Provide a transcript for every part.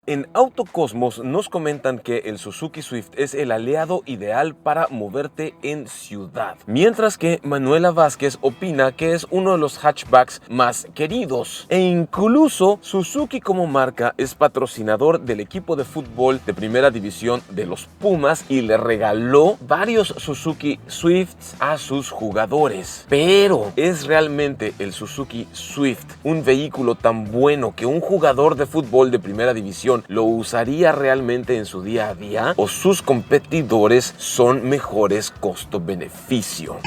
En Autocosmos nos comentan que el Suzuki Swift es el aliado ideal para moverte en ciudad, mientras que Manuela Vázquez opina que es uno de los hatchbacks más queridos. E incluso Suzuki como marca es patrocinador del equipo de fútbol de primera división de los Pumas y le regaló varios Suzuki Swifts a sus jugadores. Pero ¿es realmente el Suzuki Swift un vehículo tan bueno que un jugador de fútbol de primera división lo usaría realmente en su día a día? ¿O sus competidores son mejores costo-beneficio?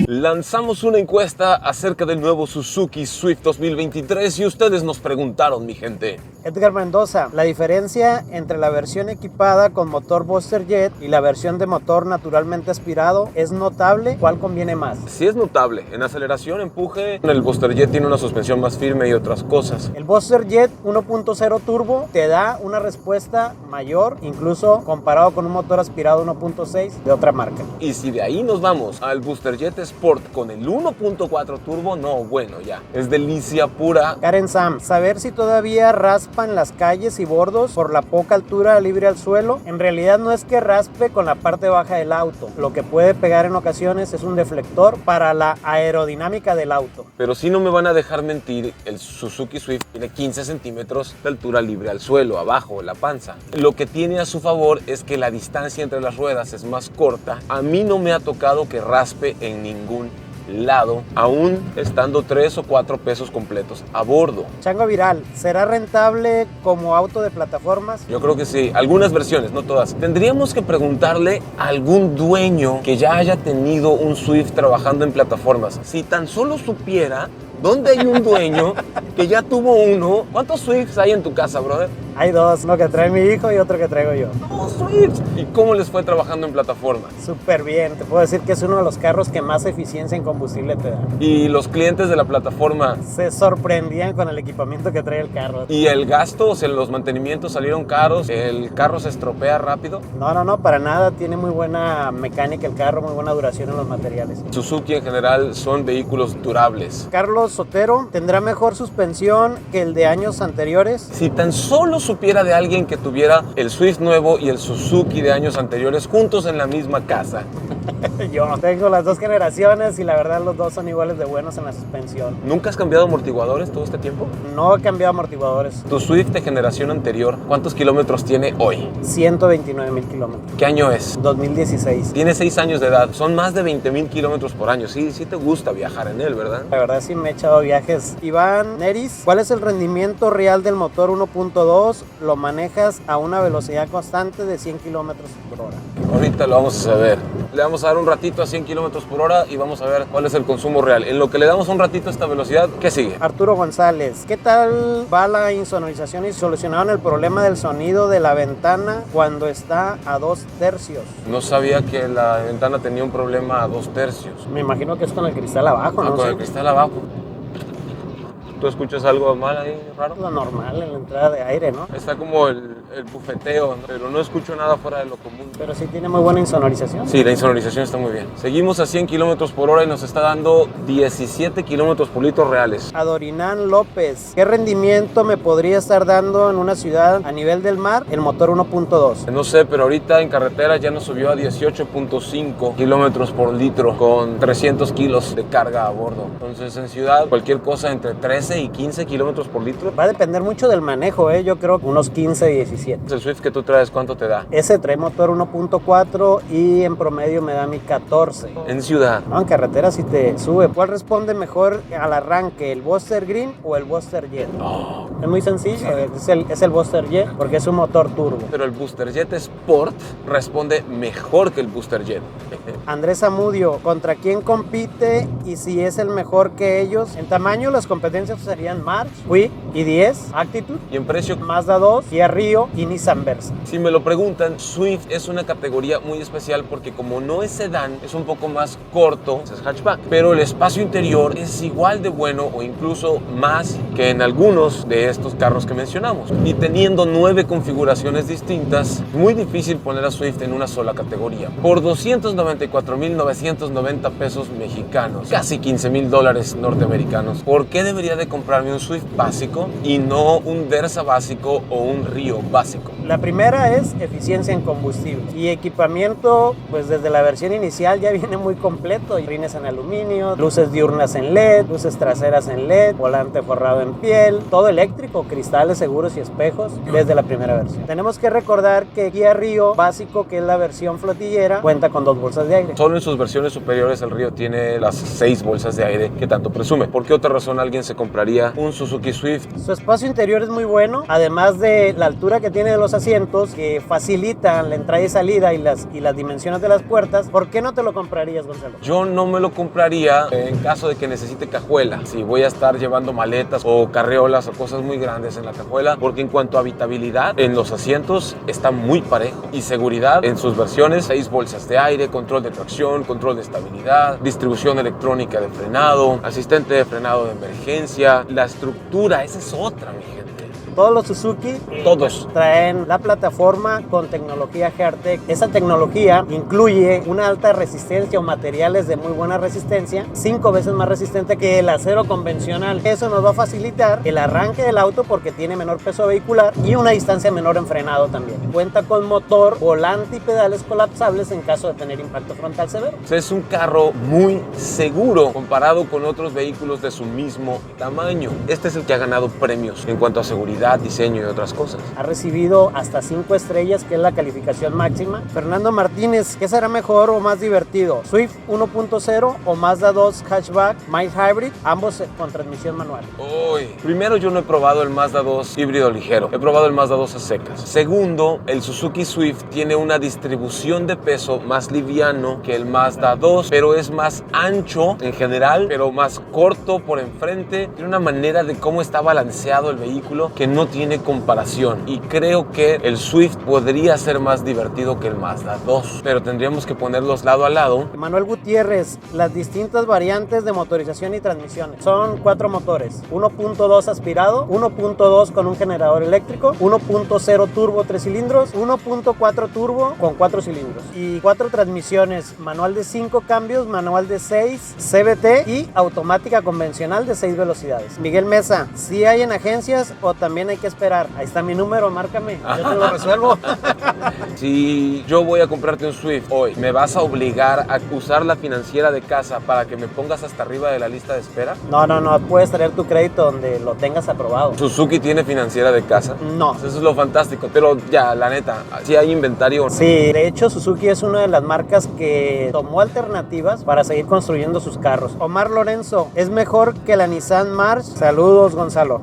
Lanzamos una encuesta acerca del nuevo Suzuki Swift 2023 y ustedes nos preguntaron, mi gente. Edgar Mendoza, la diferencia entre la versión equipada con motor Buster Jet y la versión de motor naturalmente aspirado es notable. ¿Cuál conviene más? Sí es notable. En aceleración, empuje, el Buster Jet tiene una suspensión más firme y otras cosas. El Buster Jet 1.0 turbo te da una respuesta mayor, incluso comparado con un motor aspirado 1.6 de otra marca. Y si de ahí nos vamos al Buster Jet Sport con el 1.4 turbo, no, bueno, ya, es delicia pura. Karen Sam, saber si todavía raspan las calles y bordos por la poca altura libre al suelo. En realidad no es que raspe con la parte baja del auto. Lo que puede pegar en ocasiones es un deflector para la aerodinámica del auto. Pero si no me van a dejar mentir, el Suzuki Swift tiene 15 centímetros de altura libre al suelo, abajo, la panza. Lo que tiene a su favor es que la distancia entre las ruedas es más corta. A mí no me ha tocado que raspe en ningún lado, aún estando 3 o 4 pesos completos a bordo. Chango Viral, ¿será rentable como auto de plataformas? Yo creo que sí, algunas versiones, no todas. Tendríamos que preguntarle a algún dueño que ya haya tenido un Swift trabajando en plataformas. Si tan solo supiera dónde hay un dueño que ya tuvo uno. ¿Cuántos Swifts hay en tu casa, brother? Hay dos, uno que trae mi hijo y otro que traigo yo. ¡Oh, Swifts! ¿Y cómo les fue trabajando en plataformas? Súper bien, te puedo decir que es uno de los carros que más eficiencia en combustible te da. ¿Y los clientes de la plataforma? Se sorprendían con el equipamiento que trae el carro. ¿Y el gasto? O sea, los mantenimientos salieron caros, ¿el carro se estropea rápido? No, para nada, tiene muy buena mecánica el carro, muy buena duración en los materiales. Suzuki en general son vehículos durables. Carlos Sotero, ¿tendrá mejor suspensión que el de años anteriores? Si tan solo supiera de alguien que tuviera el Swift nuevo y el Suzuki de años anteriores juntos en la misma casa. Yo tengo las dos generaciones y la verdad los dos son iguales de buenos en la suspensión. ¿Nunca has cambiado amortiguadores todo este tiempo? No he cambiado amortiguadores. Tu Swift de generación anterior, ¿cuántos kilómetros tiene hoy? 129,000 kilómetros. ¿Qué año es? 2016. Tiene 6 años de edad, son más de 20,000 kilómetros por año. Sí te gusta viajar en él, ¿verdad? La verdad sí me he echado viajes. Iván Neris, ¿cuál es el rendimiento real del motor 1.2? Lo manejas a una velocidad constante de 100 kilómetros por hora. Ahorita lo vamos a saber. Le vamos a dar un ratito a 100 kilómetros por hora y vamos a ver cuál es el consumo real. En lo que le damos un ratito a esta velocidad, ¿qué sigue? Arturo González, ¿qué tal va la insonorización y solucionaron el problema del sonido de la ventana cuando está a 2/3? No sabía que la ventana tenía un problema a 2/3. Me imagino que es con el cristal abajo, ¿no? Con el cristal abajo. ¿Tú escuchas algo mal ahí, raro? Lo normal en la entrada de aire, ¿no? Está como el bufeteo, ¿no? Pero no escucho nada fuera de lo común. Pero sí tiene muy buena insonorización. Sí, la insonorización está muy bien. Seguimos a 100 kilómetros por hora y nos está dando 17 kilómetros por litro reales. Adorinán López, ¿qué rendimiento me podría estar dando en una ciudad a nivel del mar el motor 1.2? No sé, pero ahorita en carretera ya nos subió a 18.5 kilómetros por litro con 300 kilos de carga a bordo. Entonces en ciudad cualquier cosa entre 13 y 15 kilómetros por litro. Va a depender mucho del manejo, yo creo unos 15, 17. El Swift que tú traes, ¿cuánto te da? Ese trae motor 1.4 y en promedio me da mi 14. En ciudad. No, en carretera sí te sube. ¿Cuál responde mejor al arranque, el Buster Green o el Buster Jet? Oh. Es muy sencillo, es el Buster Jet porque es un motor turbo. Pero el Buster Jet Sport responde mejor que el Buster Jet. Andrés Amudio, ¿contra quién compite y si es el mejor que ellos? En tamaño las competencias serían March, Kwid, i10, Actitude. Y en precio, Mazda 2, Kia Rio y Nissan Versa. si me lo preguntan, Swift es una categoría muy especial porque como no es sedán, es un poco más corto, es hatchback. Pero el espacio interior es igual de bueno o incluso más que en algunos de estos carros que mencionamos. Y teniendo 9 configuraciones distintas, muy difícil poner a Swift en una sola categoría. Por 294,990 pesos mexicanos, casi $15,000 norteamericanos, ¿por qué debería de comprarme un Swift básico y no un Versa básico o un Rio básico? La primera es eficiencia en combustible y equipamiento, pues desde la versión inicial ya viene muy completo. Rines en aluminio, luces diurnas en LED, luces traseras en LED, volante forrado en piel, todo eléctrico, cristales seguros y espejos desde la primera versión. Tenemos que recordar que Kia Rio básico, que es la versión flotillera, cuenta con 2 bolsas de aire. Solo en sus versiones superiores el Rio tiene las 6 bolsas de aire que tanto presume. ¿Por qué otra razón alguien se compraría un Suzuki Swift? Su espacio interior es muy bueno, además de la altura que tiene de los asientos que facilitan la entrada y salida y las dimensiones de las puertas. ¿Por qué no te lo comprarías, Gonzalo? Yo no me lo compraría en caso de que necesite cajuela. Si voy a estar llevando maletas o carriolas o cosas muy grandes en la cajuela, porque en cuanto a habitabilidad en los asientos está muy parejo. Y seguridad en sus versiones, 6 bolsas de aire, control de tracción, control de estabilidad, distribución electrónica de frenado, asistente de frenado de emergencia. La estructura, esa es otra, mi gente. Todos los Suzuki traen la plataforma con tecnología Heartec. Esa tecnología incluye una alta resistencia o materiales de muy buena resistencia, 5 veces más resistente que el acero convencional. Eso nos va a facilitar el arranque del auto porque tiene menor peso vehicular y una distancia menor en frenado también. Cuenta con motor, volante y pedales colapsables en caso de tener impacto frontal severo. Es un carro muy seguro comparado con otros vehículos de su mismo tamaño. Este es el que ha ganado premios en cuanto a seguridad, diseño y otras cosas. Ha recibido hasta 5 estrellas, que es la calificación máxima. Fernando Martínez, ¿qué será mejor o más divertido? ¿Swift 1.0 o Mazda 2 Hatchback Mild Hybrid? Ambos con transmisión manual. Primero, yo no he probado el Mazda 2 híbrido ligero. He probado el Mazda 2 a secas. Segundo, el Suzuki Swift tiene una distribución de peso más liviano que el Mazda 2, pero es más ancho en general, pero más corto por enfrente. Tiene una manera de cómo está balanceado el vehículo que no tiene comparación, y creo que el Swift podría ser más divertido que el Mazda 2, pero tendríamos que ponerlos lado a lado. Manuel Gutiérrez, las distintas variantes de motorización y transmisiones son 4 motores: 1.2 aspirado, 1.2 con un generador eléctrico, 1.0 turbo 3 cilindros, 1.4 turbo con 4 cilindros y 4 transmisiones: manual de 5 cambios, manual de 6, CVT y automática convencional de 6 velocidades. Miguel Mesa, ¿sí hay en agencias o también hay que esperar? Ahí está mi número, márcame, yo te lo resuelvo. Si yo voy a comprarte un Swift hoy, ¿me vas a obligar a usar la financiera de casa para que me pongas hasta arriba de la lista de espera? No, puedes traer tu crédito donde lo tengas aprobado. ¿Suzuki tiene financiera de casa? No. Eso es lo fantástico, pero ya, la neta, ¿sí hay inventario? Sí, de hecho Suzuki es una de las marcas que tomó alternativas para seguir construyendo sus carros. Omar Lorenzo, ¿es mejor que la Nissan March? Saludos, Gonzalo.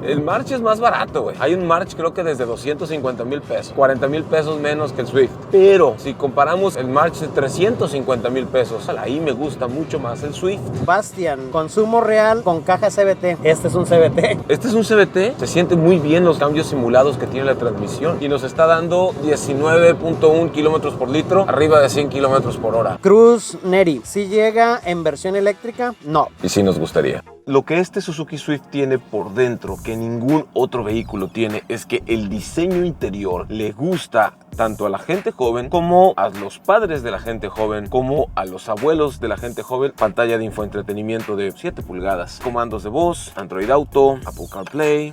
El March es más barato, güey. Hay un March creo que desde 250,000 pesos, 40,000 pesos menos que el Swift. Pero si comparamos el March de 350,000 pesos, ahí me gusta mucho más el Swift. Bastian, consumo real con caja CVT. Este es un CVT. Este es un CVT. Se siente muy bien los cambios simulados que tiene la transmisión y nos está dando 19.1 kilómetros por litro, arriba de 100 kilómetros por hora. Cruz Neri, ¿sí llega en versión eléctrica? No. Y sí nos gustaría. Lo que este Suzuki Swift tiene por dentro, que ningún otro vehículo tiene, es que el diseño interior le gusta tanto a la gente joven como a los padres de la gente joven, como a los abuelos de la gente joven. Pantalla de infoentretenimiento de 7 pulgadas, comandos de voz, Android Auto, Apple CarPlay.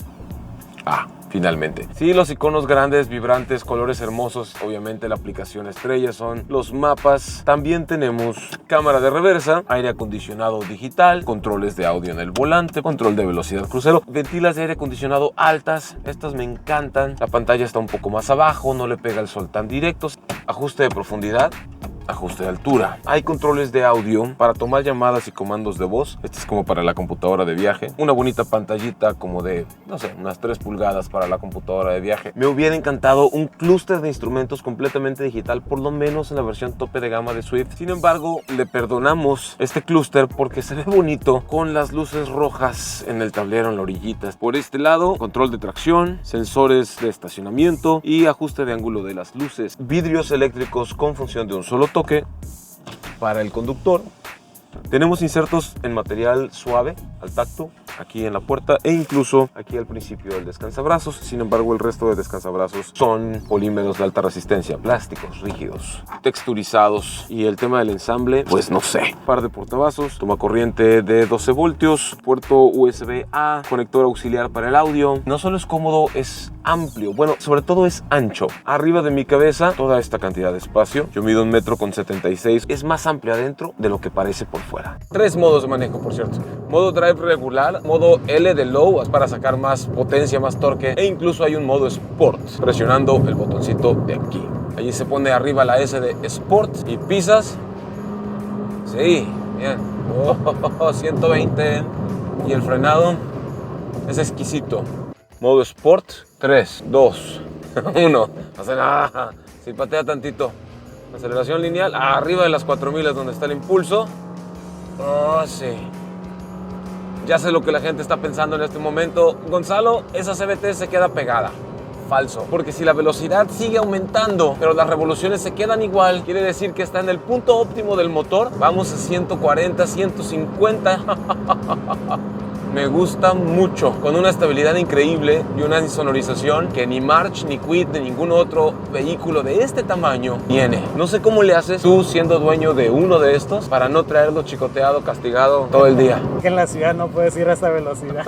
Finalmente. Sí, los iconos grandes, vibrantes, colores hermosos. Obviamente la aplicación estrella son los mapas. También tenemos cámara de reversa, aire acondicionado digital, controles de audio en el volante, control de velocidad crucero, ventilas de aire acondicionado altas. Estas me encantan. La pantalla está un poco más abajo, no le pega el sol tan directo. Ajuste de profundidad, ajuste de altura. Hay controles de audio para tomar llamadas y comandos de voz. Este es como para la computadora de viaje. Una bonita pantallita como de, no sé, unas 3 pulgadas para la computadora de viaje. Me hubiera encantado un clúster de instrumentos completamente digital, por lo menos en la versión tope de gama de Swift. Sin embargo, le perdonamos este clúster porque se ve bonito con las luces rojas en el tablero, en la orillita. Por este lado, control de tracción, sensores de estacionamiento y ajuste de ángulo de las luces. Vidrios eléctricos con función de un solo toque para el conductor. Tenemos insertos en material suave al tacto, aquí en la puerta e incluso aquí al principio del descansabrazos. Sin embargo, el resto de descansabrazos son polímeros de alta resistencia, plásticos, rígidos, texturizados. Y el tema del ensamble, pues no sé. Par de portavasos, toma corriente de 12 voltios, puerto USB-A, conector auxiliar para el audio. No solo es cómodo, es amplio. Bueno, sobre todo es ancho. Arriba de mi cabeza, toda esta cantidad de espacio. Yo mido 1,76 m. Es más amplio adentro de lo que parece por fuera. 3 modos de manejo, por cierto. Modo drive regular, modo L de low para sacar más potencia, más torque, e incluso hay un modo sport, presionando el botoncito de aquí. Allí se pone arriba la S de sport y pisas. Sí, bien. 120. Y el frenado es exquisito. Modo sport, 3, 2, 1. No hace nada. Si patea tantito. Aceleración lineal, arriba de las 4000 es donde está el impulso. Oh, sí. Ya sé lo que la gente está pensando en este momento. Gonzalo, esa CVT se queda pegada. Falso. Porque si la velocidad sigue aumentando, pero las revoluciones se quedan igual, quiere decir que está en el punto óptimo del motor. Vamos a 140, 150. Me gusta mucho, con una estabilidad increíble y una insonorización que ni March ni Kwid de ningún otro vehículo de este tamaño tiene. No sé cómo le haces tú, siendo dueño de uno de estos, para no traerlo chicoteado, castigado todo el día. Que en la ciudad no puedes ir a esa velocidad.